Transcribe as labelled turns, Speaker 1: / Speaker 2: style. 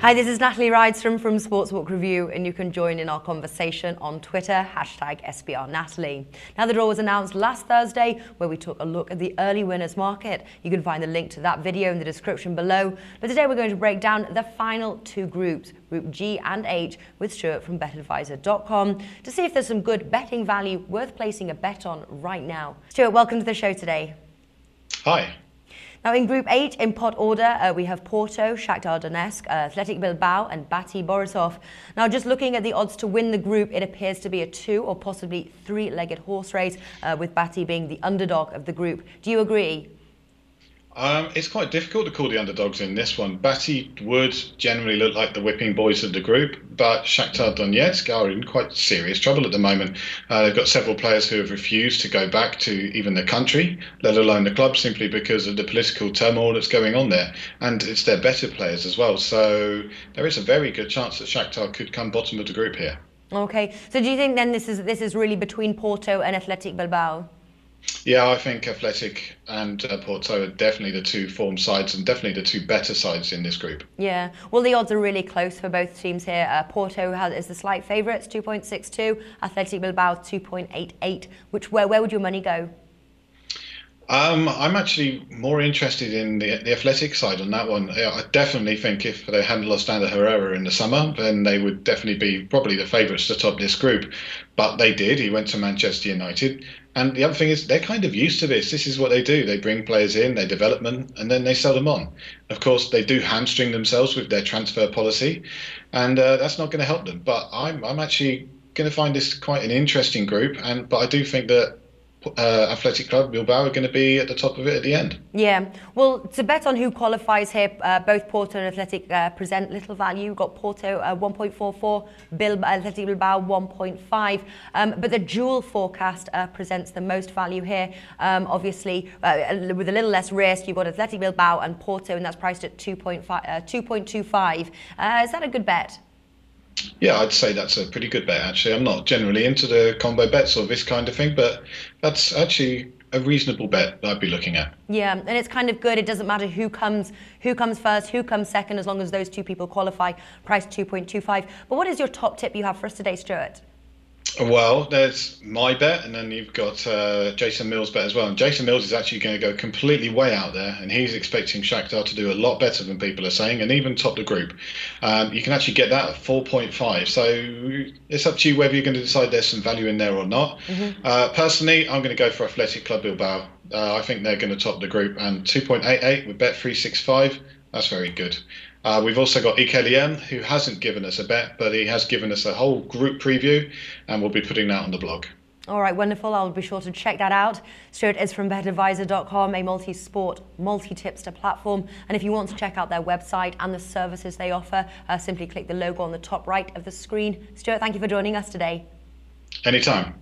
Speaker 1: Hi, this is Natalie Rydstrom from Sportsbook Review, and you can join in our conversation on Twitter, #SBRNatalie. Now, the draw was announced last Thursday, where we took a look at the early winners market. You can find the link to that video in the description below. But today we're going to break down the final two groups, Group G and H, with Stuart from BetAdvisor.com, to see if there's some good betting value worth placing a bet on right now. Stuart, welcome to the show today.
Speaker 2: Hi.
Speaker 1: Now, in Group H, in pot order, we have Porto, Shakhtar Donetsk, Athletic Bilbao and Bati Borisov. Now, just looking at the odds to win the group, it appears to be a two or possibly three-legged horse race, with Bati being the underdog of the group. Do you agree?
Speaker 2: It's quite difficult to call the underdogs in this one. Bati would generally look like the whipping boys of the group, but Shakhtar Donetsk are in quite serious trouble at the moment. They've got several players who have refused to go back to even their country, let alone the club, simply because of the political turmoil that's going on there. And it's their better players as well. So there is a very good chance that Shakhtar could come bottom of the group here.
Speaker 1: Okay. So do you think then this is really between Porto and Athletic Bilbao?
Speaker 2: Yeah, I think Athletic and Porto are definitely the two form sides and definitely the two better sides in this group.
Speaker 1: Yeah, well, the odds are really close for both teams here. Porto is the slight favourites, 2.62. Athletic Bilbao, 2.88. Where would your money go?
Speaker 2: I'm actually more interested in the athletic side on that one. I definitely think if they hadn't lost Ander Herrera in the summer, then they would definitely be probably the favourites to top this group. But they did. He went to Manchester United. And the other thing is they're kind of used to this. This is what they do. They bring players in, they develop them, and then they sell them on. Of course, they do hamstring themselves with their transfer policy, and that's not going to help them. But I'm actually going to find this quite an interesting group. But I do think that Athletic Club Bilbao are going to be at the top of it at the end.
Speaker 1: Yeah, well, to bet on who qualifies here, both Porto and Athletic present little value. You've got Porto 1.44, Athletic Bilbao 1.5, but the dual forecast presents the most value here. Obviously, with a little less risk, you've got Athletic Bilbao and Porto, and that's priced at 2.25. Is that a good bet?
Speaker 2: Yeah, I'd say that's a pretty good bet, actually. I'm not generally into the combo bets or this kind of thing, but that's actually a reasonable bet that I'd be looking at.
Speaker 1: Yeah, and it's kind of good. It doesn't matter who comes first, who comes second, as long as those two people qualify, price 2.25. But what is your top tip you have for us today, Stuart?
Speaker 2: Well, there's my bet, and then you've got Jason Mills' bet as well. And Jason Mills is actually going to go completely way out there, and he's expecting Shakhtar to do a lot better than people are saying, and even top the group. You can actually get that at 4.5. So it's up to you whether you're going to decide there's some value in there or not. Personally, I'm going to go for Athletic Club Bilbao. I think they're going to top the group, and 2.88 with Bet365. That's very good. We've also got Ikelien, who hasn't given us a bet, but he has given us a whole group preview, and we'll be putting that on the blog. All
Speaker 1: right, wonderful. I'll be sure to check that out. Stuart is from BetAdvisor.com, a multi-sport, multi-tipster platform. And if you want to check out their website and the services they offer, simply click the logo on the top right of the screen. Stuart, thank you for joining us today.
Speaker 2: Anytime.